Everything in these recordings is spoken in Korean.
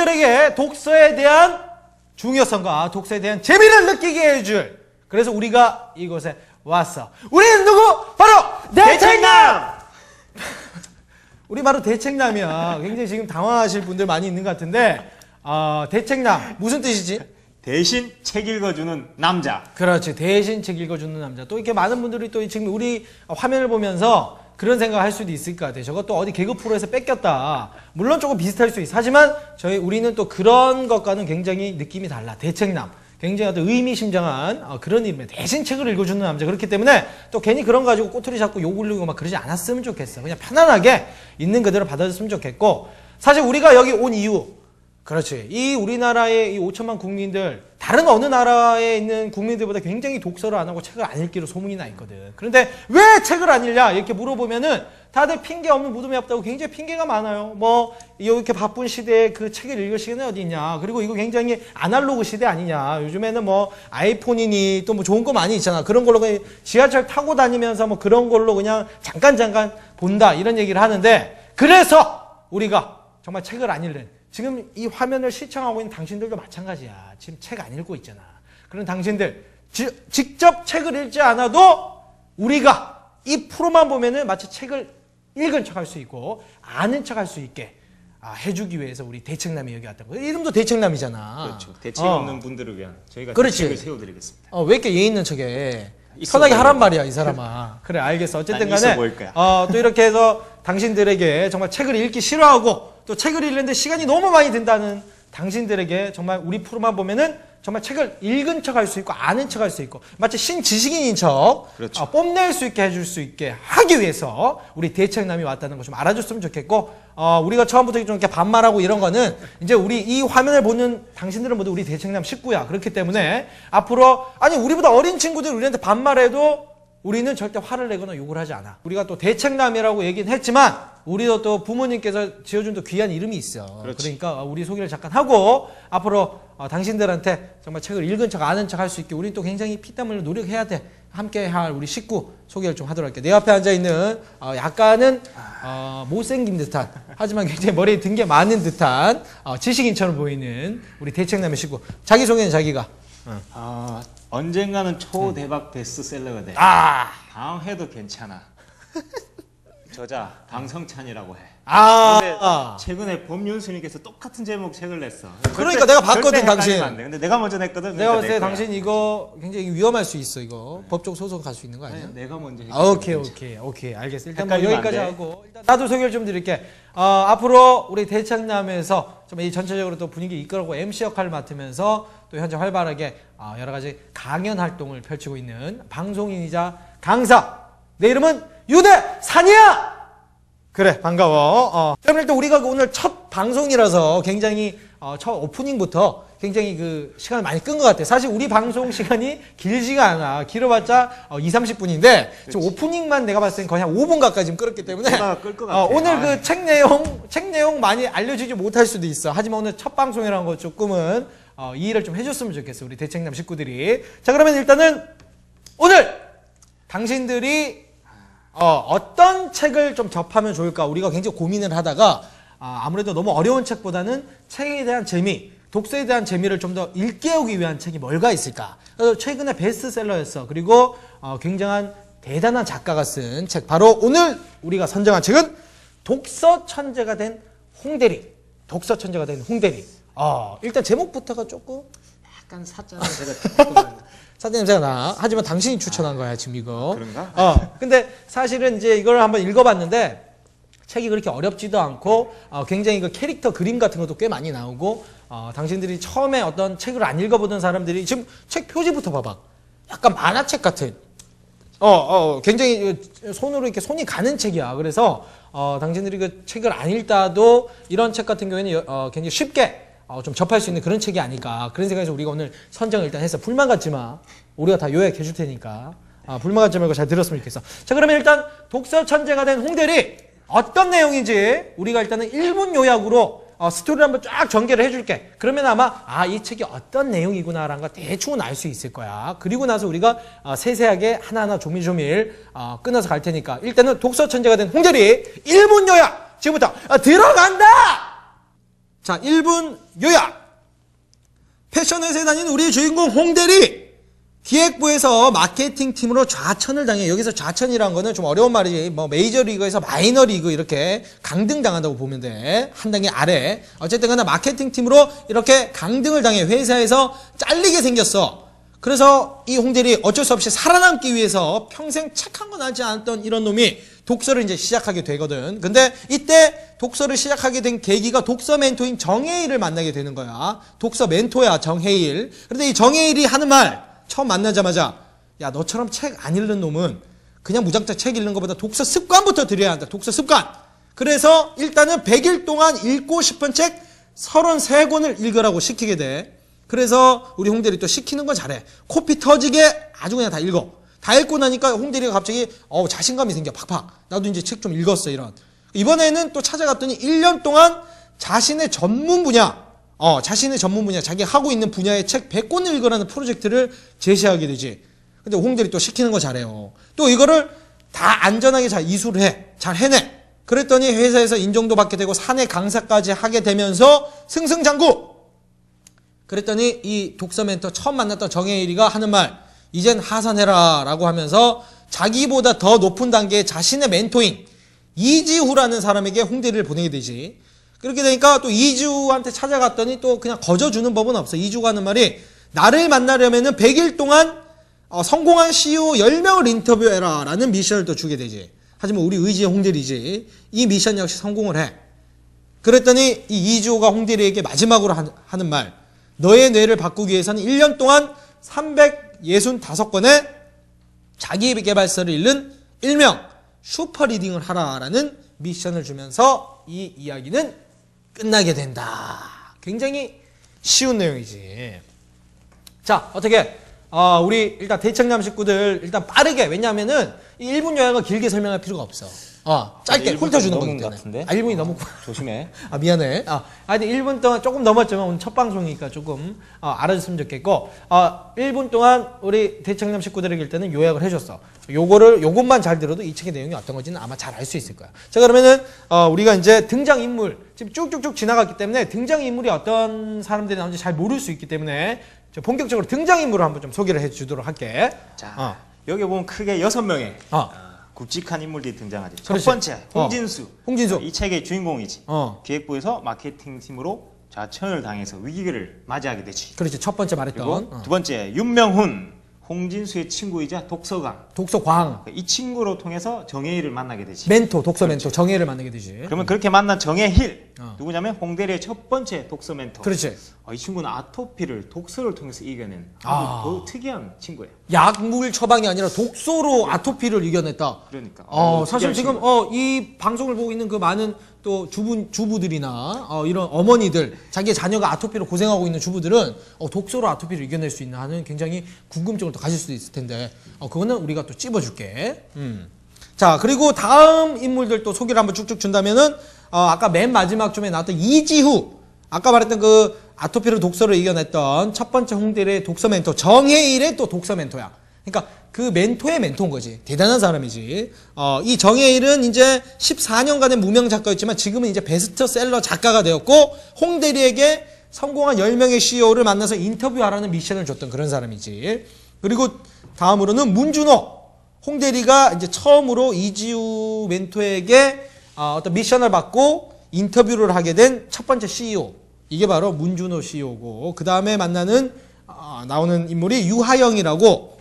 당신들에게 독서에 대한 중요성과 독서에 대한 재미를 느끼게 해줄, 그래서 우리가 이곳에 왔어. 우리는 누구? 바로 대책남! 우리 바로 대책남이야. 굉장히 지금 당황하실 분들 많이 있는 것 같은데, 대책남 무슨 뜻이지? 대신 책 읽어주는 남자. 그렇지. 대신 책 읽어주는 남자. 또 이렇게 많은 분들이 또 지금 우리 화면을 보면서 그런 생각을 할 수도 있을 것 같아요. 저것도 어디 개그 프로에서 뺏겼다. 물론 조금 비슷할 수 있어. 하지만 우리는 또 그런 것과는 굉장히 느낌이 달라. 대책남. 굉장히 어떤 의미심장한 그런 이름이에요. 대신 책을 읽어주는 남자. 그렇기 때문에 또 괜히 그런 거 가지고 꼬투리 잡고 욕 올리고 막 그러지 않았으면 좋겠어. 그냥 편안하게 있는 그대로 받아줬으면 좋겠고, 사실 우리가 여기 온 이유, 그렇지. 이 우리나라의 이 5천만 국민들, 다른 어느 나라에 있는 국민들보다 굉장히 독서를 안 하고 책을 안 읽기로 소문이 나 있거든. 그런데 왜 책을 안 읽냐? 이렇게 물어보면은 다들 핑계 없는 무덤이 없다고 굉장히 핑계가 많아요. 뭐, 이렇게 바쁜 시대에 그 책을 읽을 시간이 어디 있냐. 그리고 이거 굉장히 아날로그 시대 아니냐. 요즘에는 뭐 아이폰이니 또 뭐 좋은 거 많이 있잖아. 그런 걸로 그냥 지하철 타고 다니면서 뭐 그런 걸로 그냥 잠깐 본다. 이런 얘기를 하는데, 그래서 우리가 정말 책을 안 읽는, 지금 이 화면을 시청하고 있는 당신들도 마찬가지야. 지금 책 안 읽고 있잖아. 그런 당신들, 직접 책을 읽지 않아도 우리가 이 프로만 보면은 마치 책을 읽은 척 할 수 있고 아는 척 할 수 있게 해주기 위해서 우리 대책남이 여기 왔던 거예요. 이름도 대책남이잖아. 그렇죠. 대책 없는 분들을 위한 저희가 그렇지. 대책을 세워드리겠습니다. 왜 이렇게 예의 있는 척해? 편하게 하란 말이야, 이 사람아. 그래, 알겠어. 어쨌든 간에 또 이렇게 해서 당신들에게 정말 책을 읽기 싫어하고 또 책을 읽는데 시간이 너무 많이 든다는 당신들에게 정말 우리 프로만 보면은 정말 책을 읽은 척 할 수 있고 아는 척 할 수 있고 마치 신지식인인 척 그렇죠. 뽐낼 수 있게 해줄 수 있게 하기 위해서 우리 대책남이 왔다는 거 좀 알아줬으면 좋겠고, 우리가 처음부터 좀 이렇게 반말하고 이런 거는 이제 우리 이 화면을 보는 당신들은 모두 우리 대책남 식구야. 그렇기 때문에 앞으로 우리보다 어린 친구들 우리한테 반말해도 우리는 절대 화를 내거나 욕을 하지 않아. 우리가 또 대책남이라고 얘기는 했지만 우리도 또 부모님께서 지어준 또 귀한 이름이 있어. 그렇지. 그러니까 우리 소개를 잠깐 하고 앞으로 당신들한테 정말 책을 읽은 척 아는 척 할 수 있게 우리 또 굉장히 피땀 흘려 노력해야 돼. 함께 할 우리 식구 소개를 좀 하도록 할게요. 내 앞에 앉아있는 약간은 못생긴 듯한, 하지만 굉장히 머리에 든 게 많은 듯한 지식인처럼 보이는 우리 대책남의 식구. 자기소개는 자기가. 언젠가는 초대박 베스트셀러가 돼. 다음 해도 괜찮아. 저자 방성찬이라고 해. 근데 최근에 범윤수님께서 똑같은 제목 책을 냈어. 그러니까 내가 봤거든, 당신. 근데 내가 먼저 냈거든. 내가 봤을 때 당신 이거 굉장히 위험할 수 있어. 이거 법적 소송 갈 수 있는 거 아니야? 아니, 내가 먼저 오케이 알겠어. 일단 뭐 여기까지 하고 일단 나도 소개를 좀 드릴게. 앞으로 우리 대책남에서 좀 이 전체적으로 또 분위기 이끌고 MC 역할을 맡으면서 또 현재 활발하게 여러 가지 강연 활동을 펼치고 있는 방송인이자 강사. 내 이름은 유대산이야. 그래, 반가워. 그럼 일단 우리가 오늘 첫 방송이라서 굉장히 첫 오프닝부터 굉장히 그 시간을 많이 끈 것 같아. 사실 우리 방송 시간이 길지가 않아. 길어봤자 20-30분인데 지금 오프닝만 내가 봤을 땐 거의 한 5분 가까이 지금 끌었기 때문에 끌 것 같아. 오늘 그 책 내용 많이 알려주지 못할 수도 있어. 하지만 오늘 첫 방송이라는 거 조금은 이해를 좀 해줬으면 좋겠어. 우리 대책남 식구들이. 자, 그러면 일단은 오늘 당신들이 어떤 책을 좀 접하면 좋을까? 우리가 굉장히 고민을 하다가 아무래도 너무 어려운 책보다는 책에 대한 재미, 독서에 대한 재미를 좀 더 일깨우기 위한 책이 뭘가 있을까? 그래서 최근에 베스트셀러였어. 그리고 굉장한 대단한 작가가 쓴 책, 바로 오늘 우리가 선정한 책은 독서 천재가 된 홍대리. 독서 천재가 된 홍대리. 일단 제목부터가 조금 약간 사자 냄새가 사자 냄새가 나. 하지만 당신이 추천한 거야, 지금 이거. 그런가? 근데 사실은 이제 이걸 한번 읽어봤는데 책이 그렇게 어렵지도 않고 굉장히 그 캐릭터 그림 같은 것도 꽤 많이 나오고 당신들이 처음에 어떤 책을 안 읽어보던 사람들이 지금 책 표지부터 봐봐. 약간 만화책 같은. 굉장히 손으로 이렇게 손이 가는 책이야. 그래서 당신들이 그 책을 안 읽다도 이런 책 같은 경우에는 굉장히 쉽게 좀 접할 수 있는 그런 책이 아닐까. 그런 생각에서 우리가 오늘 선정을 일단 했어. 불만 갖지 마. 우리가 다 요약해 줄 테니까. 불만 갖지 말고 잘 들었으면 좋겠어. 자, 그러면 일단 독서 천재가 된 홍대리 어떤 내용인지 우리가 일단은 1분 요약으로 스토리를 한번 쫙 전개를 해줄게. 그러면 아마 이 책이 어떤 내용이구나라는 걸 대충은 알 수 있을 거야. 그리고 나서 우리가 세세하게 하나하나 조밀조밀 끊어서 갈 테니까 일단은 독서 천재가 된 홍대리 1분 요약 지금부터 들어간다. 자, 1분 요약. 패션회사에 다니는 우리 주인공 홍대리. 기획부에서 마케팅 팀으로 좌천을 당해. 여기서 좌천이라는 거는 좀 어려운 말이지. 뭐 메이저리그에서 마이너리그 이렇게 강등당한다고 보면 돼. 한 단계 아래. 어쨌든 간에 마케팅 팀으로 이렇게 강등을 당해. 회사에서 잘리게 생겼어. 그래서 이 홍대리 어쩔 수 없이 살아남기 위해서 평생 착한 건 하지 않았던 이런 놈이 독서를 이제 시작하게 되거든. 근데 이때 독서를 시작하게 된 계기가 독서 멘토인 정혜일을 만나게 되는 거야. 독서 멘토야, 정혜일. 그런데 이 정혜일이 하는 말, 처음 만나자마자, 야, 너처럼 책 안 읽는 놈은 그냥 무작정 책 읽는 것보다 독서 습관부터 들여야 한다. 독서 습관. 그래서 일단은 100일 동안 읽고 싶은 책 33권을 읽으라고 시키게 돼. 그래서 우리 홍대리 또 시키는 거 잘해. 코피 터지게 아주 그냥 다 읽어. 다 읽고 나니까 홍대리가 갑자기 자신감이 생겨. 팍팍. 나도 이제 책 좀 읽었어. 이런. 이번에는 또 찾아갔더니 1년 동안 자신의 전문 분야, 자기 하고 있는 분야의 책 100권을 읽으라는 프로젝트를 제시하게 되지. 근데 홍대리 또 시키는 거 잘해요. 또 이거를 다 안전하게 잘 이수를 해. 잘 해내. 그랬더니 회사에서 인정도 받게 되고 사내 강사까지 하게 되면서 승승장구. 그랬더니 이 독서 멘토 처음 만났던 정혜일이가 하는 말, 이젠 하산해라 라고 하면서 자기보다 더 높은 단계의 자신의 멘토인 이지후라는 사람에게 홍대리를 보내게 되지. 그렇게 되니까 또 이지후한테 찾아갔더니 또 그냥 거저주는 법은 없어. 이지후가 하는 말이, 나를 만나려면은 100일 동안 성공한 CEO 10명을 인터뷰해라 라는 미션을 또 주게 되지. 하지만 우리 의지의 홍대리지. 이 미션 역시 성공을 해. 그랬더니 이 이지후가 홍대리에게 마지막으로 하는 말, 너의 뇌를 바꾸기 위해서는 1년 동안 365권의 자기개발서를 읽는 일명 슈퍼리딩을 하라라는 미션을 주면서 이 이야기는 끝나게 된다. 굉장히 쉬운 내용이지. 자, 어떻게 우리 일단 대청남 식구들 일단 빠르게, 왜냐하면은 이 1분 요약을 길게 설명할 필요가 없어. 짧게 훑어주는 거기 때문에. 1분이 너무 조심해. 미안해. 하여튼 1분 동안 조금 넘었지만 오늘 첫 방송이니까 조금 알아줬으면 좋겠고, 1분 동안 우리 대청남 식구들에게 일단은 요약을 해줬어. 요것만 잘 들어도 이 책의 내용이 어떤 건지는 아마 잘 알 수 있을 거야. 자, 그러면은 우리가 이제 등장인물 지금 쭉쭉쭉 지나갔기 때문에 등장인물이 어떤 사람들이 나오는지 잘 모를 수 있기 때문에 본격적으로 등장인물을 한번 좀 소개를 해주도록 할게. 자, 여기 보면 크게 6명의 굵직한 인물들이 등장하죠. 그렇지. 첫 번째, 홍진수. 홍진수. 이 책의 주인공이지. 기획부에서 마케팅팀으로 좌천을 당해서 위기를 맞이하게 되지. 그렇지. 첫 번째 말했던. 그리고 두 번째, 윤명훈. 홍진수의 친구이자 독서광. 독서광. 이 친구로 통해서 정혜일을 만나게 되지. 멘토, 독서 멘토, 정혜를 만나게 되지. 그러면 그렇게 만난 정혜일. 누구냐면 홍대리의 첫 번째 독서 멘토. 그렇지. 이 친구는 아토피를 독서를 통해서 이겨낸 아주 특이한 친구예요. 약물 처방이 아니라 독서로 아토피를 이겨냈다. 그러니까. 사실 지금 이 방송을 보고 있는 그 많은 또 주부들이나 이런 어머니들, 자기의 자녀가 아토피로 고생하고 있는 주부들은 독서로 아토피를 이겨낼 수 있나 하는 굉장히 궁금증을 또 가질 수도 있을 텐데, 그거는 우리가 또 찝어줄게. 자, 그리고 다음 인물들 또 소개를 한번 쭉쭉 준다면은 아까 맨 마지막 쯤에 나왔던 이지후, 아까 말했던 그 아토피로 독서를 이겨냈던 첫 번째 홍대리의 독서 멘토, 정혜일의 또 독서 멘토야. 그러니까 그 멘토의 멘토인 거지. 대단한 사람이지. 이 정혜일은 이제 14년간의 무명 작가였지만 지금은 이제 베스트셀러 작가가 되었고, 홍대리에게 성공한 10명의 CEO를 만나서 인터뷰하라는 미션을 줬던 그런 사람이지. 그리고 다음으로는 문준호. 홍대리가 이제 처음으로 이지우 멘토에게 어떤 미션을 받고 인터뷰를 하게 된 첫 번째 CEO. 이게 바로 문준호 CEO고, 그 다음에 만나는 나오는 인물이 유하영이라고,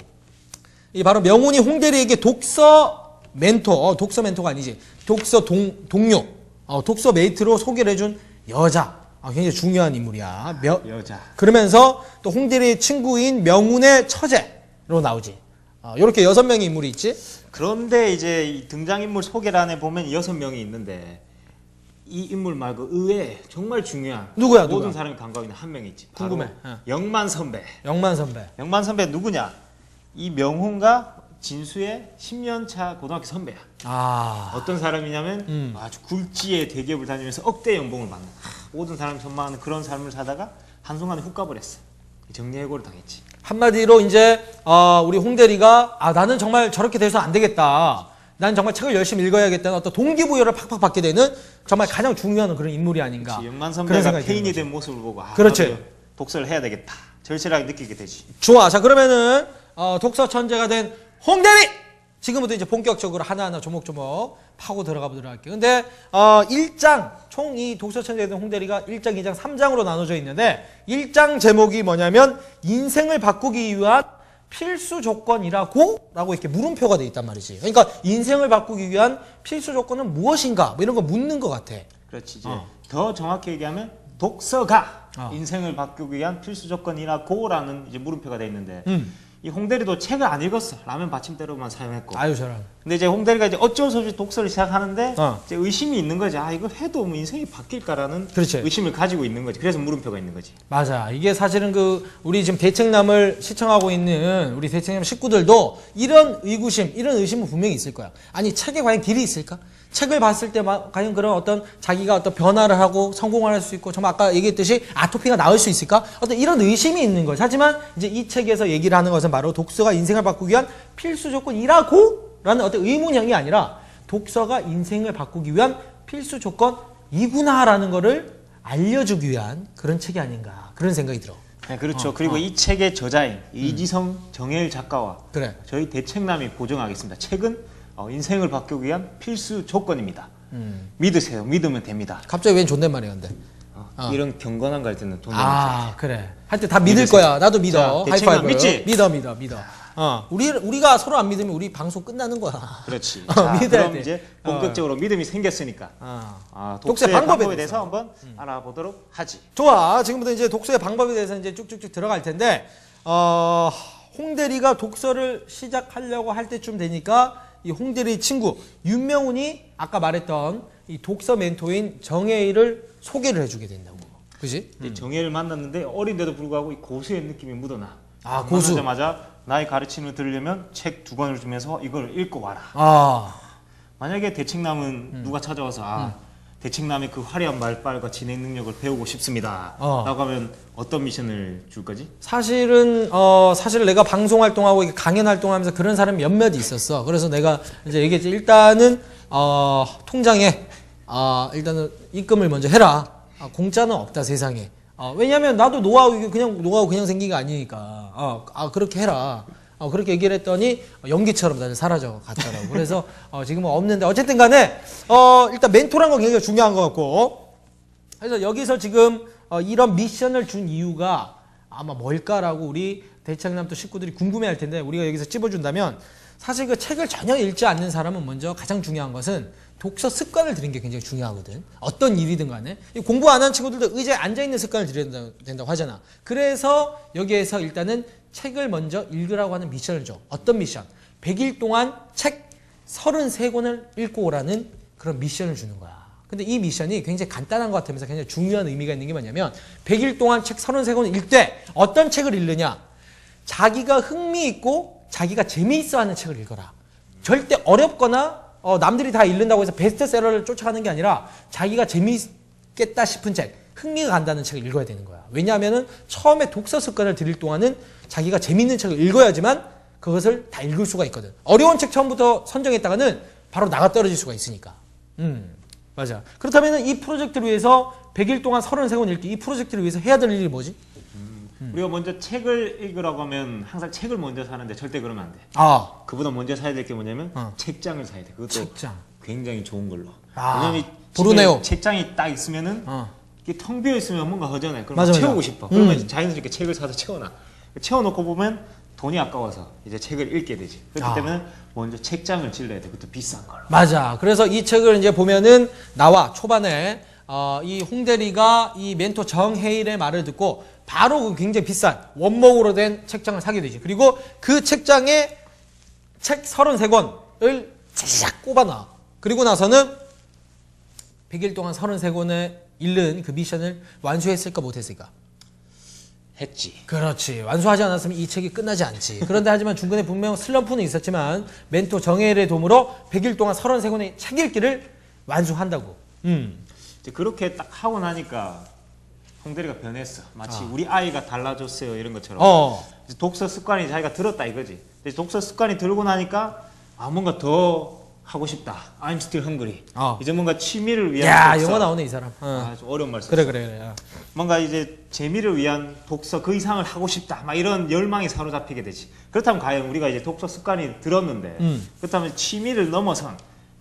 이 바로 명훈이 홍대리에게 독서 멘토, 독서 멘토가 아니지, 독서 동료, 독서 메이트로 소개를 해준 여자. 굉장히 중요한 인물이야. 여자. 그러면서 또 홍대리의 친구인 명훈의 처제로 나오지. 이렇게 6명의 인물이 있지. 그런데 이제 이 등장인물 소개란에 보면 6명이 있는데, 이 인물 말고 의외에 정말 중요한 모든 사람이 간과하고 있는 한 명이 있지. 궁금해. 영만 선배. 영만 선배. 영만 선배 누구냐? 이 명훈과 진수의 10년차 고등학교 선배야. 어떤 사람이냐면 아주 굴지의 대기업을 다니면서 억대 연봉을 받는, 모든 사람이 전망하는 그런 삶을 사다가 한순간에 훅 가버렸어. 정리해고를 당했지. 한마디로 이제 우리 홍대리가 나는 정말 저렇게 돼서 안 되겠다. 난 정말 책을 열심히 읽어야겠다는 어떤 동기부여를 팍팍 받게 되는 정말 가장 중요한 그런 인물이 아닌가. 연만 그런 선배가 생각이 페인이 드는 된 모습을 보고 그렇지. 나도 독서를 해야 되겠다. 절실하게 느끼게 되지. 좋아. 자, 그러면은 독서 천재가 된 홍대리 지금부터 이제 본격적으로 하나하나 조목조목 파고 들어가 보도록 할게요. 근데 1장 총 이 독서 천재가 된 홍대리가 1장, 2장, 3장으로 나눠져 있는데 1장 제목이 뭐냐면 인생을 바꾸기 위한 필수 조건이라고? 라고 이렇게 물음표가 돼 있단 말이지. 그러니까 인생을 바꾸기 위한 필수 조건은 무엇인가? 뭐 이런 거 묻는 것 같아. 그렇지. 이제 더 정확히 얘기하면 독서가 인생을 바꾸기 위한 필수 조건이라고라는 이제 물음표가 돼 있는데 이 홍대리도 책을 안 읽었어. 라면 받침대로만 사용했고. 아유 저런. 근데 이제 홍대리가 이제 어쩔 수 없이 독서를 시작하는데 이제 의심이 있는 거지. 아 이거 해도 뭐 인생이 바뀔까라는 그렇지. 의심을 가지고 있는 거지. 그래서 물음표가 있는 거지. 맞아. 이게 사실은 우리 지금 대책남을 시청하고 있는 우리 대책남 식구들도 이런 의구심, 이런 의심은 분명히 있을 거야. 아니, 책에 과연 길이 있을까? 책을 봤을 때 과연 그런 어떤 자기가 어떤 변화를 하고 성공을 할 수 있고 정말 아까 얘기했듯이 아토피가 나을 수 있을까? 어떤 이런 의심이 있는 거죠. 하지만 이제 이 책에서 얘기를 하는 것은 바로 독서가 인생을 바꾸기 위한 필수 조건이라고? 라는 어떤 의문형이 아니라 독서가 인생을 바꾸기 위한 필수 조건이구나라는 거를 알려주기 위한 그런 책이 아닌가 그런 생각이 들어. 네, 그렇죠. 그리고 이 책의 저자인 이지성 정혜일 작가와 그래. 저희 대책남이 보증하겠습니다. 책은 인생을 바꾸기 위한 필수 조건입니다. 믿으세요. 믿으면 됩니다. 갑자기 웬 존댓말이야 근데. 이런 경건한 걸 듣는 돈 그래. 하여튼 다 믿을 거야. 나도 믿어. 자, 대책남 하이파이브. 믿지? 믿어. 우리가 서로 안 믿으면 우리 방송 끝나는 거야. 그렇지. 자, 믿어야 그럼 돼. 이제 본격적으로 믿음이 생겼으니까 독서의 방법에 대해서 한번 알아보도록 하지. 좋아. 지금부터 이제 독서의 방법에 대해서 이제 쭉쭉쭉 들어갈 텐데 홍대리가 독서를 시작하려고 할 때쯤 되니까 이 홍대리 친구 윤명훈이 아까 말했던 이 독서 멘토인 정혜일을 소개를 해주게 된다고. 그지? 정혜를 만났는데 어린데도 불구하고 이 고수의 느낌이 묻어나. 고수. 만나자마자 나의 가르침을 들으려면 책 2권을 주면서 이걸 읽고 와라. 만약에 대책남은 누가 찾아와서 대책남의 그 화려한 말빨과 진행 능력을 배우고 싶습니다. 라고 하면 어떤 미션을 줄 거지? 사실 내가 방송 활동하고 강연 활동하면서 그런 사람이 몇몇 있었어. 그래서 내가 이제 얘기했지. 일단은 통장에 일단은 입금을 먼저 해라. 공짜는 없다 세상에. 왜냐면 나도 노하우 그냥 생긴 게 아니니까. 그렇게 해라. 그렇게 얘기를 했더니 연기처럼 다들 사라져 갔더라고. 그래서 지금은 없는데 어쨌든 간에 일단 멘토란 건 굉장히 중요한 것 같고. 그래서 여기서 지금 이런 미션을 준 이유가 아마 뭘까라고 우리 대창남 또 식구들이 궁금해할 텐데 우리가 여기서 찝어준다면 사실 그 책을 전혀 읽지 않는 사람은 먼저 가장 중요한 것은 독서 습관을 들이는 게 굉장히 중요하거든. 어떤 일이든 간에 공부 안 하는 친구들도 의자에 앉아있는 습관을 들여야 된다고 하잖아. 그래서 여기에서 일단은 책을 먼저 읽으라고 하는 미션을 줘. 어떤 미션? 100일 동안 책 33권을 읽고 오라는 그런 미션을 주는 거야. 근데 이 미션이 굉장히 간단한 것 같으면서 굉장히 중요한 의미가 있는 게 뭐냐면 100일 동안 책 33권을 읽되 어떤 책을 읽느냐? 자기가 흥미있고 자기가 재미있어 하는 책을 읽어라. 절대 어렵거나 남들이 다 읽는다고 해서 베스트셀러를 쫓아가는 게 아니라 자기가 재미있겠다 싶은 책, 흥미가 간다는 책을 읽어야 되는 거야. 왜냐하면 처음에 독서 습관을 들일 동안은 자기가 재미있는 책을 읽어야지만 그것을 다 읽을 수가 있거든. 어려운 책 처음부터 선정했다가는 바로 나가 떨어질 수가 있으니까. 맞아. 그렇다면 이 프로젝트를 위해서 100일 동안 33권 읽기, 이 프로젝트를 위해서 해야 될 일이 뭐지? 우리가 먼저 책을 읽으라고 하면 항상 책을 먼저 사는데 절대 그러면 안 돼. 그보다 먼저 사야 될 게 뭐냐면 책장을 사야 돼. 그것도 책장. 굉장히 좋은 걸로. 왜냐면 도르네오. 책장이 딱 있으면은 이게 텅 비어 있으면 뭔가 허전해. 그럼 맞아, 채우고 싶어. 그러면 자연스럽게 책을 사서 채워놔. 채워놓고 보면 돈이 아까워서 이제 책을 읽게 되지. 그렇기 때문에 먼저 책장을 질러야 돼. 그것도 비싼 걸로. 맞아. 그래서 이 책을 이제 보면은 나와 초반에 이 홍대리가 이 멘토 정혜일의 말을 듣고 바로 그 굉장히 비싼 원목으로 된 책장을 사게 되지. 그리고 그 책장에 책 33권을 쫙 꼽아놔. 그리고 나서는 100일 동안 33권을 읽는 그 미션을 완수했을까 못했을까? 했지. 그렇지. 완수하지 않았으면 이 책이 끝나지 않지. 그런데 하지만 중간에 분명 슬럼프는 있었지만 멘토 정혜일의 도움으로 100일 동안 33권의 책 읽기를 완수한다고. 이제 그렇게 딱 하고 나니까 홍대리가 변했어. 마치 우리 아이가 달라졌어요 이런 것처럼. 이제 독서 습관이 자기가 들었다 이거지. 독서 습관이 들고 나니까 뭔가 더 하고 싶다. I'm still hungry. 어. 이제 뭔가 취미를 위한 야, 독서. 영어 나오네 이 사람. 좀 어려운 말 썼어. 그래. 뭔가 이제 재미를 위한 독서 그 이상을 하고 싶다. 막 이런 열망이 사로잡히게 되지. 그렇다면 과연 우리가 이제 독서 습관이 들었는데 그렇다면 취미를 넘어선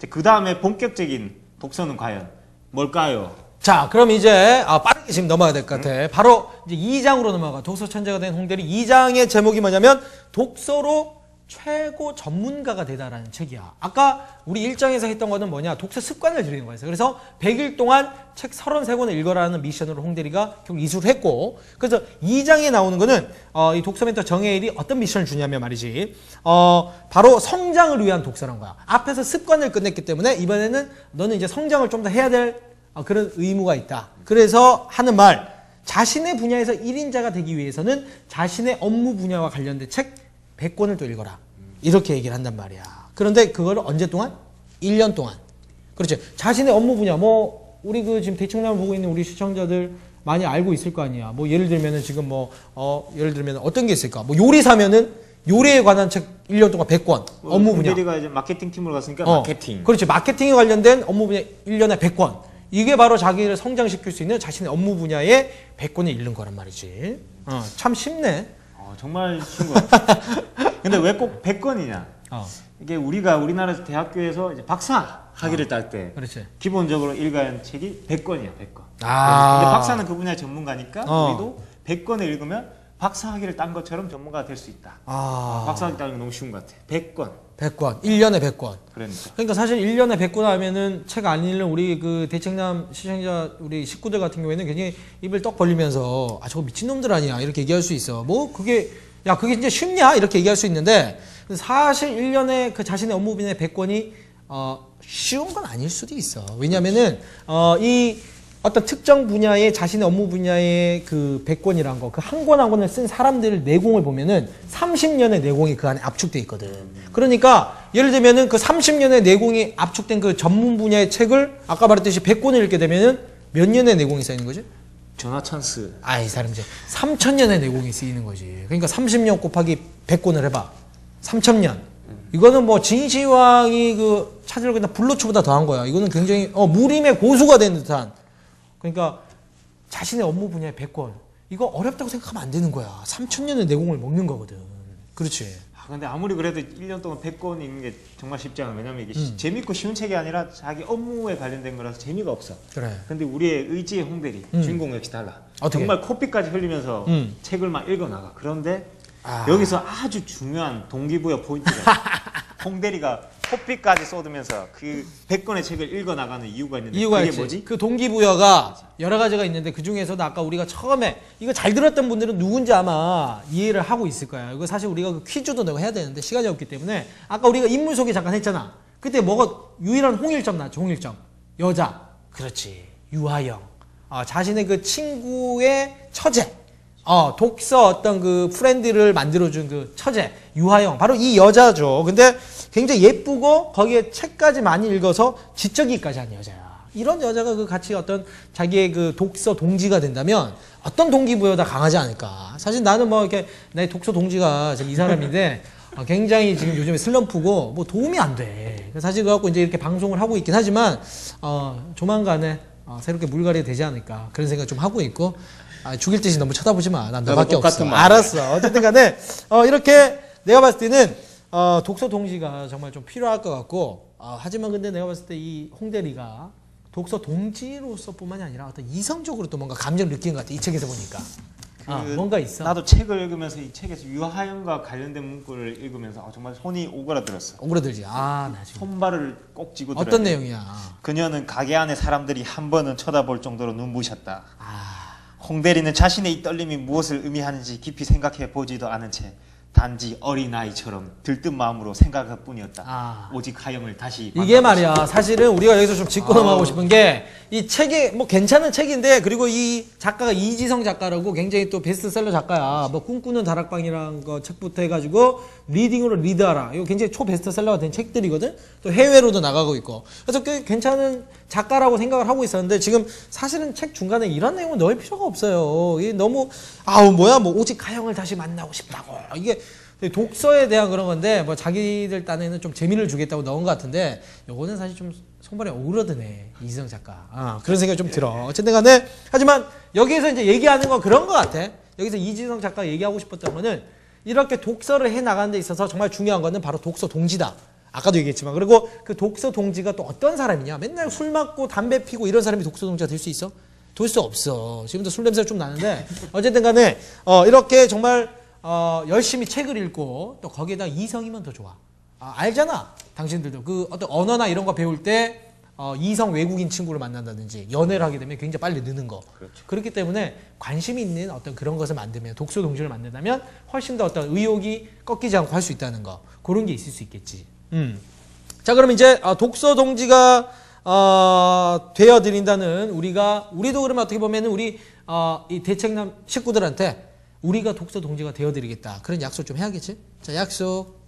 그 다음에 본격적인 독서는 과연 뭘까요? 자, 그럼 이제 빠르게 지금 넘어가야 될 것 같아. 바로 이제 2장으로 넘어가. 독서 천재가 된 홍대리 2장의 제목이 뭐냐면 독서로 최고 전문가가 되다라는 책이야. 아까 우리 1장에서 했던 거는 뭐냐? 독서 습관을 들이는 거였어요. 그래서 100일 동안 책 33권을 읽어라는 미션으로 홍대리가 결국 이수를 했고, 그래서 2장에 나오는 거는 이 독서 멘토 정혜일이 어떤 미션을 주냐면 말이지. 바로 성장을 위한 독서란 거야. 앞에서 습관을 끝냈기 때문에 이번에는 너는 이제 성장을 좀 더 해야 될 그런 의무가 있다. 그래서 하는 말, 자신의 분야에서 1인자가 되기 위해서는 자신의 업무 분야와 관련된 책 100권을 또 읽어라. 이렇게 얘기를 한단 말이야. 그런데 그거를 언제 동안? 1년 동안. 그렇지. 자신의 업무 분야, 뭐 우리 그 지금 대청남을 보고 있는 우리 시청자들 많이 알고 있을 거 아니야. 뭐 예를 들면은 지금 예를 들면 어떤 게 있을까? 뭐 요리사면은 요리에 관한 책 1년 동안 100권. 업무 분야. 홍대리가 이제 마케팅 팀으로 갔으니까 마케팅. 그렇지. 마케팅에 관련된 업무 분야 1년에 100권. 이게 바로 자기를 성장시킬 수 있는 자신의 업무 분야에 100권을 읽는 거란 말이지. 참 쉽네. 정말 쉬운 거 같아. 근데 왜 꼭 100권이냐? 이게 우리나라 대학교에서 이제 박사 학위를 딸 때 기본적으로 읽어야 하는 책이 100권이야, 100권. 근데 박사는 그 분야의 전문가니까 우리도 100권을 읽으면 박사 학위를 딴 것처럼 전문가가 될 수 있다. 박사 학위 따는 거 너무 쉬운 것 같아. 100권. 1년에 100권. 그러니까 사실 1년에 100권 하면은 책 안 읽는 우리 그 대책남 시청자 우리 식구들 같은 경우에는 굉장히 입을 떡 벌리면서 저거 미친놈들 아니야 이렇게 얘기할 수 있어. 뭐 그게 진짜 쉽냐 이렇게 얘기할 수 있는데 사실 1년에 그 자신의 업무 분야의 100권이 쉬운 건 아닐 수도 있어. 왜냐면은 이 어떤 특정 분야의 자신의 업무 분야의 그 100권이란 거, 그 한 권 한 권을 쓴 사람들의 내공을 보면은 30년의 내공이 그 안에 압축돼 있거든. 그러니까 예를 들면은 그 30년의 내공이 압축된 그 전문 분야의 책을 아까 말했듯이 100권을 읽게 되면은 몇 년의 내공이 쌓이는 거지? 전화 찬스. 이 사람 이제 3000년의 내공이 쓰이는 거지. 그러니까 30년 곱하기 100권을 해봐. 3000년. 이거는 뭐 진시황이 그 찾으려고 그냥 블루초보다 더한 거야. 이거는 굉장히 무림의 고수가 된 듯한. 그러니까 자신의 업무 분야의 100권. 이거 어렵다고 생각하면 안 되는 거야. 3000년의 내공을 먹는 거거든. 그렇지. 근데 아무리 그래도 1년 동안 100권 읽는 게 정말 쉽지 않아. 왜냐면 이게 재밌고 쉬운 책이 아니라 자기 업무에 관련된 거라서 재미가 없어. 그래. 근데 우리의 의지의 홍대리, 주인공 역시 달라. 어떻게? 정말 코피까지 흘리면서 책을 막 읽어나가. 그런데 여기서 아주 중요한 동기부여 포인트가 홍대리가 코피까지 쏟으면서 그 100권의 책을 읽어나가는 이유가 있는데 그게 있지. 뭐지? 그 동기부여가 여러 가지가 있는데 그 중에서도 아까 우리가 처음에 이거 잘 들었던 분들은 누군지 아마 이해를 하고 있을 거야. 이거 사실 우리가 그 퀴즈도 내가 해야 되는데 시간이 없기 때문에 아까 우리가 인물 소개 잠깐 했잖아. 그때 뭐가 유일한 홍일점 나왔죠. 홍일점. 여자. 그렇지. 유하영. 자신의 그 친구의 처제. 독서 어떤 그 프렌드를 만들어준 그 처제. 유하영. 바로 이 여자죠. 근데 굉장히 예쁘고 거기에 책까지 많이 읽어서 지적이기까지 한 여자야. 이런 여자가 그 같이 어떤 자기의 그 독서 동지가 된다면 어떤 동기부여가 강하지 않을까. 사실 나는 뭐 이렇게 내 독서 동지가 지금 이 사람인데 굉장히 지금 요즘에 슬럼프고 뭐 도움이 안 돼. 사실 그래갖고 이제 이렇게 방송을 하고 있긴 하지만 조만간에 새롭게 물갈이가 되지 않을까 그런 생각 좀 하고 있고 죽일 듯이 너무 쳐다보지 마. 난 너밖에 없어. 알았어. 어쨌든 간에 이렇게 내가 봤을 때는 독서 동지가 정말 좀 필요할 것 같고 하지만 근데 내가 봤을 때 이 홍대리가 독서 동지로서 뿐만이 아니라 어떤 이성적으로 또 뭔가 감정을 느끼는 것 같아. 이 책에서 보니까 뭔가 있어. 나도 책을 읽으면서 이 책에서 유하영과 관련된 문구를 읽으면서 정말 손이 오그라들었어. 오그라들지. 나 지금 손발을 꼭 쥐고 어떤 내용이야? 그녀는 가게 안의 사람들이 한 번은 쳐다볼 정도로 눈부셨다. 홍대리는 자신의 이 떨림이 무엇을 의미하는지 깊이 생각해 보지도 않은 채 단지 어린아이처럼 들뜬 마음으로 생각할 뿐이었다. 오직 하영을 다시 이게 말이야. 사실은 우리가 여기서 좀 짚고 넘어가고 싶은 게 이 책이 뭐 괜찮은 책인데 그리고 이 작가가 이지성 작가라고 굉장히 또 베스트셀러 작가야. 뭐 꿈꾸는 다락방이라는 거 책부터 해가지고 리딩으로 리드하라. 이거 굉장히 초베스트셀러가 된 책들이거든. 또 해외로도 나가고 있고. 그래서 꽤 괜찮은 작가라고 생각을 하고 있었는데 지금 사실은 책 중간에 이런 내용은 넣을 필요가 없어요. 이게 너무 뭐 오직 하영을 다시 만나고 싶다고. 이게 독서에 대한 그런 건데 뭐 자기들 딴에는 좀 재미를 주겠다고 넣은 것 같은데 요거는 사실 좀 손발이 오그러드네 이지성 작가. 그런 생각이 좀 들어. 어쨌든 간에 하지만 여기에서 이제 얘기하는 건 그런 것 같아. 여기서 이지성 작가 얘기하고 싶었던 거는 이렇게 독서를 해 나가는 데 있어서 정말 중요한 거는 바로 독서 동지다. 아까도 얘기했지만 그리고 그 독서 동지가 또 어떤 사람이냐. 맨날 술 맞고 담배 피고 이런 사람이 독서 동지가 될 수 있어? 될 수 없어. 지금도 술 냄새가 좀 나는데 어쨌든 간에 이렇게 정말 열심히 책을 읽고 또 거기에다 이성이면 더 좋아. 알잖아. 당신들도 그 어떤 언어나 이런 거 배울 때 이성 외국인 친구를 만난다든지 연애를 하게 되면 굉장히 빨리 느는 거. 그렇죠. 그렇기 때문에 관심이 있는 어떤 그런 것을 만들면 독서 동지를 만든다면 훨씬 더 어떤 의욕이 꺾이지 않고 할 수 있다는 거. 그런 게 있을 수 있겠지. 자, 그럼 이제 독서 동지가 되어드린다는 우리도 그러면 어떻게 보면은 우리 이 대책남 식구들한테 우리가 독서 동지가 되어드리겠다. 그런 약속 좀 해야겠지? 자, 약속.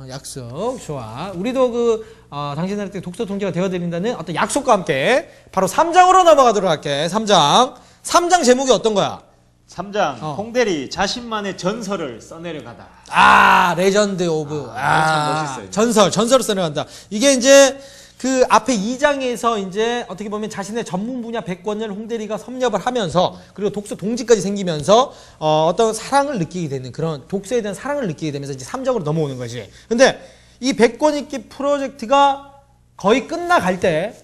약속. 좋아. 우리도 당신들한테 독서 동지가 되어드린다는 어떤 약속과 함께 바로 3장으로 넘어가도록 할게. 3장. 3장 제목이 어떤 거야? 3장. 홍대리 자신만의 전설을 써내려가다. 레전드 오브. 참 멋있어요. 전설을 써내려간다. 이게 이제 그 앞에 2장에서 이제 어떻게 보면 자신의 전문 분야 100권을 홍대리가 섭렵을 하면서 그리고 독서 동지까지 생기면서 어떤 사랑을 느끼게 되는 그런 독서에 대한 사랑을 느끼게 되면서 이제 3장으로 넘어오는 거지. 근데 이 100권 읽기 프로젝트가 거의 끝나갈 때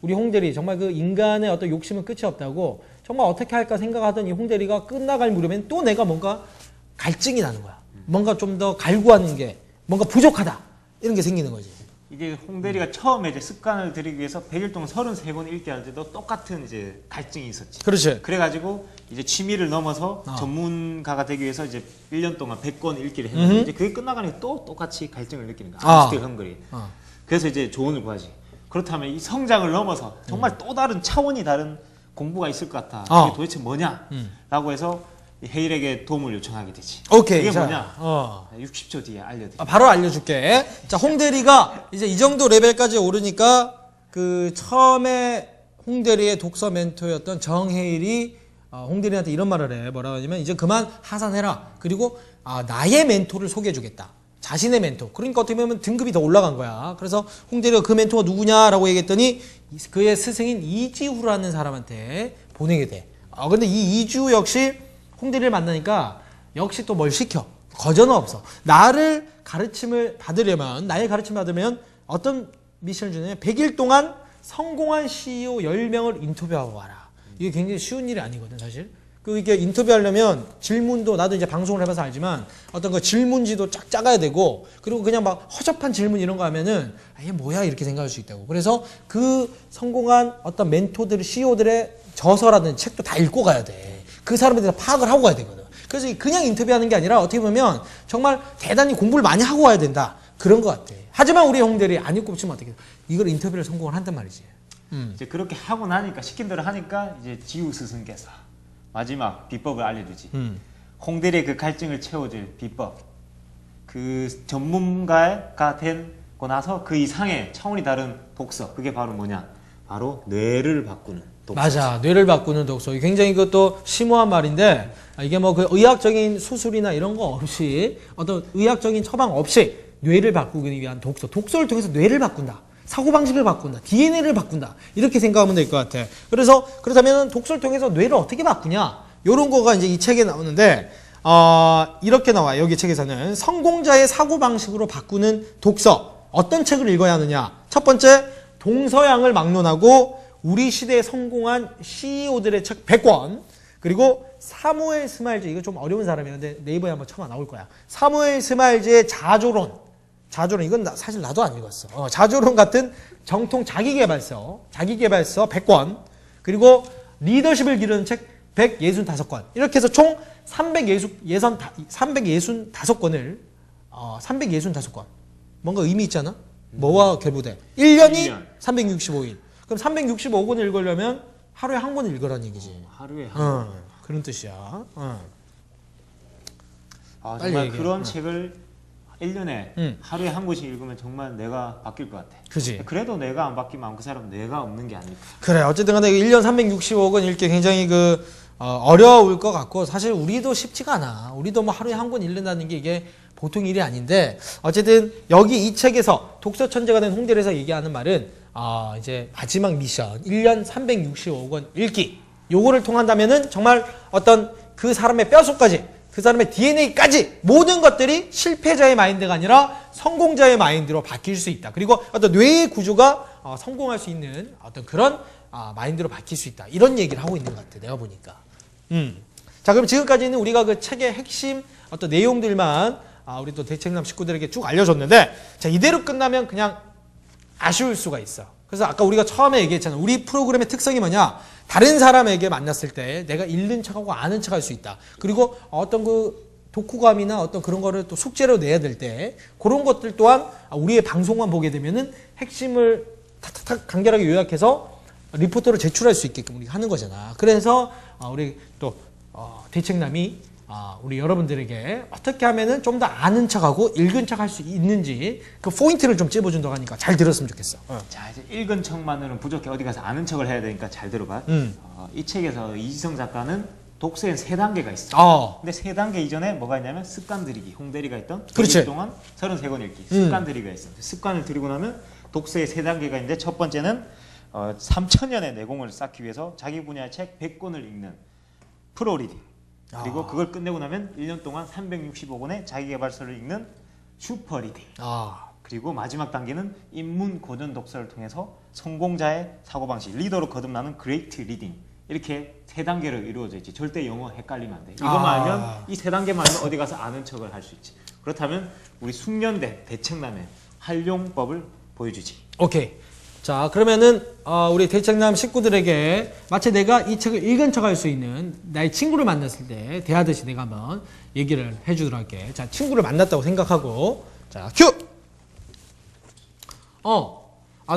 우리 홍대리 정말 그 인간의 어떤 욕심은 끝이 없다고 정말 어떻게 할까 생각하던 이 홍대리가 끝나갈 무렵엔 또 내가 뭔가 갈증이 나는 거야. 뭔가 좀 더 갈구하는 게 뭔가 부족하다. 이런 게 생기는 거지. 이게 홍대리가 처음에 이제 습관을 들이기 위해서 100일 동안 33권 읽게 할 때도 똑같은 이제 갈증이 있었지. 그렇지. 그래가지고 이제 취미를 넘어서 전문가가 되기 위해서 이제 1년 동안 100권 읽기를 했는데 이제 그게 끝나가니까 또 똑같이 갈증을 느끼는 거야. 아스트 헝그리. 그래서 이제 조언을 구하지. 그렇다면 이 성장을 넘어서 정말 또 다른 차원이 다른 공부가 있을 것 같아. 그게 도대체 뭐냐? 라고 해서 헤일에게 도움을 요청하게 되지. 오케이. 그게 뭐냐? 60초 뒤에 알려드릴게. 바로 알려줄게. 자, 홍대리가 이제 이 정도 레벨까지 오르니까 그 처음에 홍대리의 독서 멘토였던 정헤일이 홍대리한테 이런 말을 해. 뭐라고 하냐면 이제 그만 하산해라. 그리고 나의 멘토를 소개해주겠다. 자신의 멘토. 그러니까 어떻게 보면 등급이 더 올라간 거야. 그래서 홍대리가 그 멘토가 누구냐라고 얘기했더니 그의 스승인 이지후라는 사람한테 보내게 돼. 근데 이 이지후 역시 홍대리를 만나니까 역시 또 뭘 시켜. 거저는 없어. 나의 가르침을 받으면 어떤 미션을 주냐면 100일 동안 성공한 CEO 10명을 인터뷰하고 와라. 이게 굉장히 쉬운 일이 아니거든, 사실. 이게 인터뷰하려면 질문도 나도 이제 방송을 해봐서 알지만 어떤 거 질문지도 쫙 짜가야 되고 그리고 그냥 막 허접한 질문 이런 거 하면은 이게 뭐야 이렇게 생각할 수 있다고. 그래서 그 성공한 어떤 멘토들, CEO들의 저서라든지 책도 다 읽고 가야 돼. 그 사람에 대해서 파악을 하고 가야 되거든. 그래서 그냥 인터뷰하는 게 아니라 어떻게 보면 정말 대단히 공부를 많이 하고 와야 된다. 그런 것 같아. 하지만 우리 형들이 안 읽고 붙이면 어떻게 돼? 이걸 인터뷰를 성공을 한단 말이지. 이제 그렇게 하고 나니까 시킨 대로 하니까 이제 지우 스승께서 마지막 비법을 알려주지. 홍대리의 그 갈증을 채워줄 비법. 그 전문가가 되고 나서 그 이상의 차원이 다른 독서. 그게 바로 뭐냐? 바로 뇌를 바꾸는 독서. 맞아. 뇌를 바꾸는 독서. 굉장히 그것도 심오한 말인데 이게 뭐 그 의학적인 수술이나 이런 거 없이 어떤 의학적인 처방 없이 뇌를 바꾸기 위한 독서. 독서를 통해서 뇌를 바꾼다. 사고방식을 바꾼다. DNA를 바꾼다. 이렇게 생각하면 될 것 같아. 그래서 그렇다면 독서를 통해서 뇌를 어떻게 바꾸냐? 이런 거가 이제 이 책에 나오는데 이렇게 나와요. 여기 책에서는 성공자의 사고방식으로 바꾸는 독서. 어떤 책을 읽어야 하느냐? 첫 번째, 동서양을 막론하고 우리 시대에 성공한 CEO들의 책 100권. 그리고 사무엘 스마일즈. 이거 좀 어려운 사람이에요. 근데 네이버에 한번 쳐봐 나올 거야. 사무엘 스마일즈의 자조론. 이건 사실 나도 안 읽었어. 자조론 같은 정통 자기계발서 100권, 그리고 리더십을 기르는 책 165권. 이렇게 해서 총 365권을 365권. 뭔가 의미 있잖아? 뭐와 결부돼? 1년이 365일. 그럼 365권을 읽으려면 하루에 한 권을 읽으라는 얘기지. 하루에 한 권. 그런 뜻이야. 정말 그런 책을 1년에 하루에 한 권씩 읽으면 정말 내가 바뀔 것 같아. 그지. 그래도 내가 안 바뀌면 그 사람은 뇌가 없는 게 아닐까. 그래. 어쨌든 간에 1년 365권 읽기 굉장히 어려울 것 같고 사실 우리도 쉽지가 않아. 우리도 뭐 하루에 한 권 읽는다는 게 이게 보통 일이 아닌데 어쨌든 여기 이 책에서 독서 천재가 된 홍대리에서 얘기하는 말은 이제 마지막 미션 1년 365권 읽기 요거를 통한다면은 정말 어떤 그 사람의 뼛속까지 그 사람의 DNA까지 모든 것들이 실패자의 마인드가 아니라 성공자의 마인드로 바뀔 수 있다. 그리고 어떤 뇌의 구조가 성공할 수 있는 어떤 그런 마인드로 바뀔 수 있다. 이런 얘기를 하고 있는 것 같아. 내가 보니까. 자, 그럼 지금까지는 우리가 그 책의 핵심 어떤 내용들만 우리 또 대책남 식구들에게 쭉 알려줬는데 자, 이대로 끝나면 그냥 아쉬울 수가 있어. 그래서 아까 우리가 처음에 얘기했잖아. 우리 프로그램의 특성이 뭐냐? 다른 사람에게 만났을 때 내가 읽는 척하고 아는 척할 수 있다. 그리고 어떤 그 독후감이나 어떤 그런 거를 또 숙제로 내야 될 때 그런 것들 또한 우리의 방송만 보게 되면은 핵심을 탁탁탁 간결하게 요약해서 리포터로 제출할 수 있게끔 우리가 하는 거잖아. 그래서 우리 또 대책남이 우리 여러분들에게 어떻게 하면은 좀 더 아는 척하고 읽은 척 할 수 있는지 그 포인트를 좀 찝어준다고 하니까 잘 들었으면 좋겠어. 자, 이제 읽은 척만으로는 부족해. 어디 가서 아는 척을 해야 되니까 잘 들어봐. 이 책에서 이지성 작가는 독서엔 3단계가 있어. 근데 3단계 이전에 뭐가 있냐면 습관 들이기. 홍대리가 했던 그렇지. 동안 33권 읽기. 습관 들이기가 있어. 습관을 들이고 나면 독서의 3단계가 있는데 첫 번째는 3,000년의 내공을 쌓기 위해서 자기 분야의 책 100권을 읽는 프로 리딩. 그리고 그걸 끝내고 나면 1년 동안 365권의 자기계발서를 읽는 슈퍼 리딩. 그리고 마지막 단계는 입문 고전 독서를 통해서 성공자의 사고방식, 리더로 거듭나는 그레이트 리딩. 이렇게 3단계로 이루어져 있지. 절대 영어 헷갈리면 안 돼. 이것만 알면 이 3단계만 알면 어디 가서 아는 척을 할 수 있지. 그렇다면 우리 숙련된 대책남의 활용법을 보여주지. 오케이. 자, 그러면은 우리 대책남 식구들에게 마치 내가 이 책을 읽은 척 할 수 있는 나의 친구를 만났을 때 대하듯이 내가 한번 얘기를 해주도록 할게. 자, 친구를 만났다고 생각하고 자, 큐!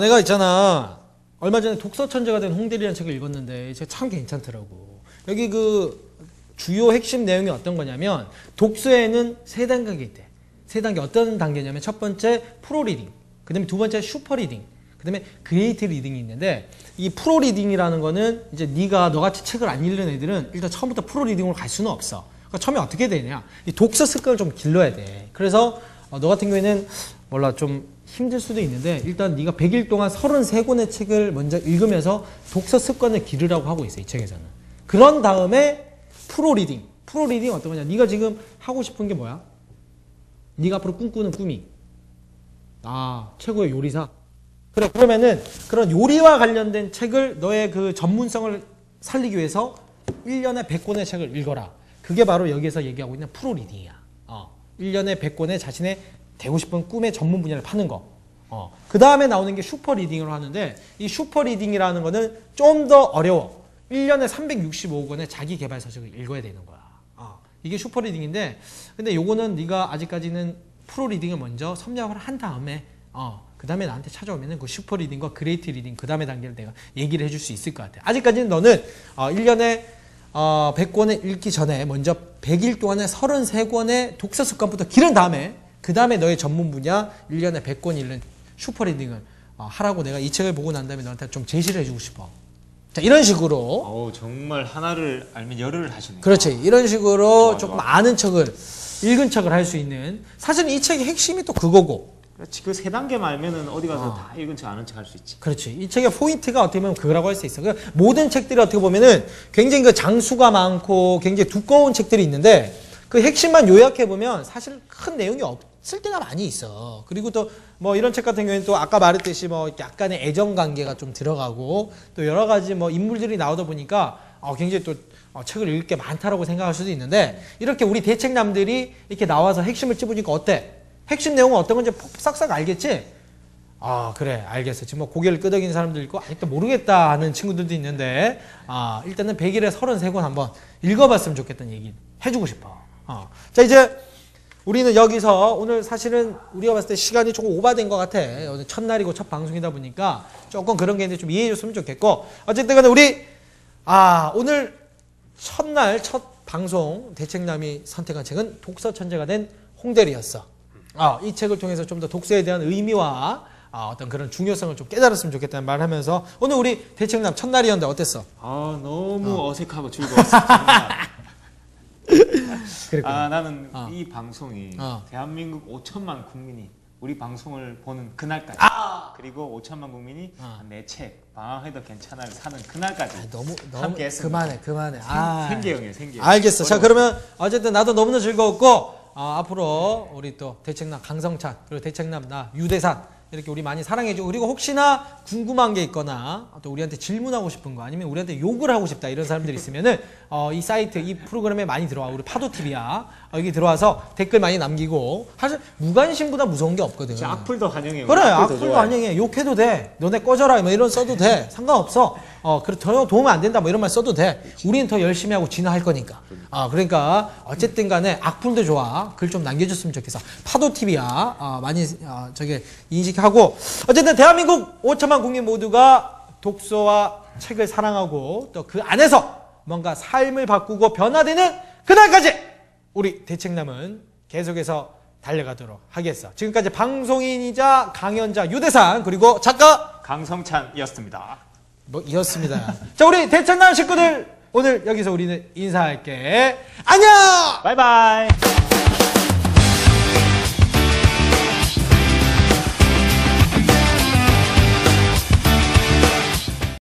내가 있잖아. 얼마 전에 독서 천재가 된 홍대리라는 책을 읽었는데 이 책 참 괜찮더라고. 여기 그 주요 핵심 내용이 어떤 거냐면 독서에는 3단계가 있대. 3단계 어떤 단계냐면 첫 번째 프로 리딩, 그 다음에 두 번째 슈퍼 리딩, 그 다음에 그레이트 리딩이 있는데 이 프로 리딩이라는 거는 이제 네가 너같이 책을 안 읽는 애들은 일단 처음부터 프로 리딩으로 갈 수는 없어. 그러니까 처음에 어떻게 되냐? 이 독서 습관을 좀 길러야 돼. 그래서 너 같은 경우에는 몰라 좀 힘들 수도 있는데 일단 네가 100일 동안 33권의 책을 먼저 읽으면서 독서 습관을 기르라고 하고 있어. 이 책에서는. 그런 다음에 프로 리딩. 프로 리딩 어떤 거냐? 네가 지금 하고 싶은 게 뭐야? 네가 앞으로 꿈꾸는 꿈이 최고의 요리사. 그래, 그러면은 그런 요리와 관련된 책을 너의 그 전문성을 살리기 위해서 1년에 100권의 책을 읽어라. 그게 바로 여기에서 얘기하고 있는 프로 리딩이야. 1년에 100권의 자신의 되고 싶은 꿈의 전문 분야를 파는 거. 그 다음에 나오는 게 슈퍼 리딩으로 하는데 이 슈퍼 리딩이라는 거는 좀 더 어려워. 1년에 365권의 자기 개발 서적을 읽어야 되는 거야. 이게 슈퍼 리딩인데 근데 요거는 네가 아직까지는 프로 리딩을 먼저 섭렵을 한 다음에 그 다음에 나한테 찾아오면은 그 슈퍼 리딩과 그레이트 리딩 그 다음에 단계를 내가 얘기를 해줄 수 있을 것 같아. 아직까지는 너는 1년에 100권을 읽기 전에 먼저 100일 동안에 33권의 독서 습관부터 기른 다음에 그 다음에 너의 전문 분야 1년에 100권 읽는 슈퍼 리딩을 하라고 내가 이 책을 보고 난 다음에 너한테 좀 제시를 해주고 싶어. 자, 이런 식으로 정말 하나를 알면 열을 하시네. 그렇지. 이런 식으로 조금 아는 척을 읽은 척을 할 수 있는 사실 이 책의 핵심이 또 그거고. 그렇지. 그 3단계만 알면은 어디 가서 다 읽은 척 아는 척 할 수 있지. 그렇지. 이 책의 포인트가 어떻게 보면 그거라고 할 수 있어. 모든 책들이 어떻게 보면은 굉장히 그 장수가 많고 굉장히 두꺼운 책들이 있는데 그 핵심만 요약해 보면 사실 큰 내용이 없을 때가 많이 있어. 그리고 또 뭐 이런 책 같은 경우에는 또 아까 말했듯이 뭐 약간의 애정 관계가 좀 들어가고 또 여러 가지 뭐 인물들이 나오다 보니까 굉장히 또 책을 읽을 게 많다라고 생각할 수도 있는데 이렇게 우리 대책남들이 이렇게 나와서 핵심을 찝으니까 어때? 핵심 내용은 어떤 건지 싹싹 알겠지? 그래, 알겠어. 지금 뭐 고개를 끄덕이는 사람도 있고 아직도 모르겠다 하는 친구들도 있는데 일단은 100일에 33권 한번 읽어봤으면 좋겠다는 얘기 해주고 싶어. 자, 이제 우리는 여기서 오늘 사실은 우리가 봤을 때 시간이 조금 오버된 것 같아. 오늘 첫날이고 첫 방송이다 보니까 조금 그런 게 있는데 좀 이해해 줬으면 좋겠고 어쨌든 간에 우리 오늘 첫날 첫 방송 대책남이 선택한 책은 독서 천재가 된 홍대리였어. 이 책을 통해서 좀 더 독서에 대한 의미와 어떤 그런 중요성을 좀 깨달았으면 좋겠다는 말을 하면서 오늘 우리 대책남 첫날이었는데 어땠어? 너무 어색하고 즐거웠어. 정말. 나는 이 방송이 대한민국 5천만 국민이 우리 방송을 보는 그날까지 그리고 5천만 국민이 내 책 방황해도 괜찮아를 사는 그날까지 너무 함께 했습니다. 그만해. 생계형이에요, 생계형. 알겠어. 자, 그러면 어쨌든 나도 너무나 즐거웠고 앞으로 우리 또 대책남 강성찬 그리고 대책남 나 유대산 이렇게 우리 많이 사랑해주고 그리고 혹시나 궁금한 게 있거나 또 우리한테 질문하고 싶은 거 아니면 우리한테 욕을 하고 싶다 이런 사람들이 있으면은 이 사이트 이 프로그램에 많이 들어와. 우리 파도TV야. 여기 들어와서 댓글 많이 남기고 사실 무관심보다 무서운 게 없거든. 악플도 환영해요. 그래, 악플도 환영해. 욕해도 돼. 너네 꺼져라 뭐 이런 써도 돼. 상관없어. 그래 전혀 도움 안 된다 뭐 이런 말 써도 돼. 우리는 더 열심히 하고 진화할 거니까. 그러니까 어쨌든 간에 악플도 좋아. 글 좀 남겨줬으면 좋겠어. 파도TV야. 많이 저게 인식하고 어쨌든 대한민국 5천만 국민 모두가 독서와 책을 사랑하고 또 그 안에서 뭔가 삶을 바꾸고 변화되는 그날까지 우리 대책남은 계속해서 달려가도록 하겠어. 지금까지 방송인이자 강연자 유대산 그리고 작가 강성찬이었습니다. 뭐 이었습니다. 자, 우리 대책남 식구들 오늘 여기서 우리는 인사할게. 안녕. 바이바이.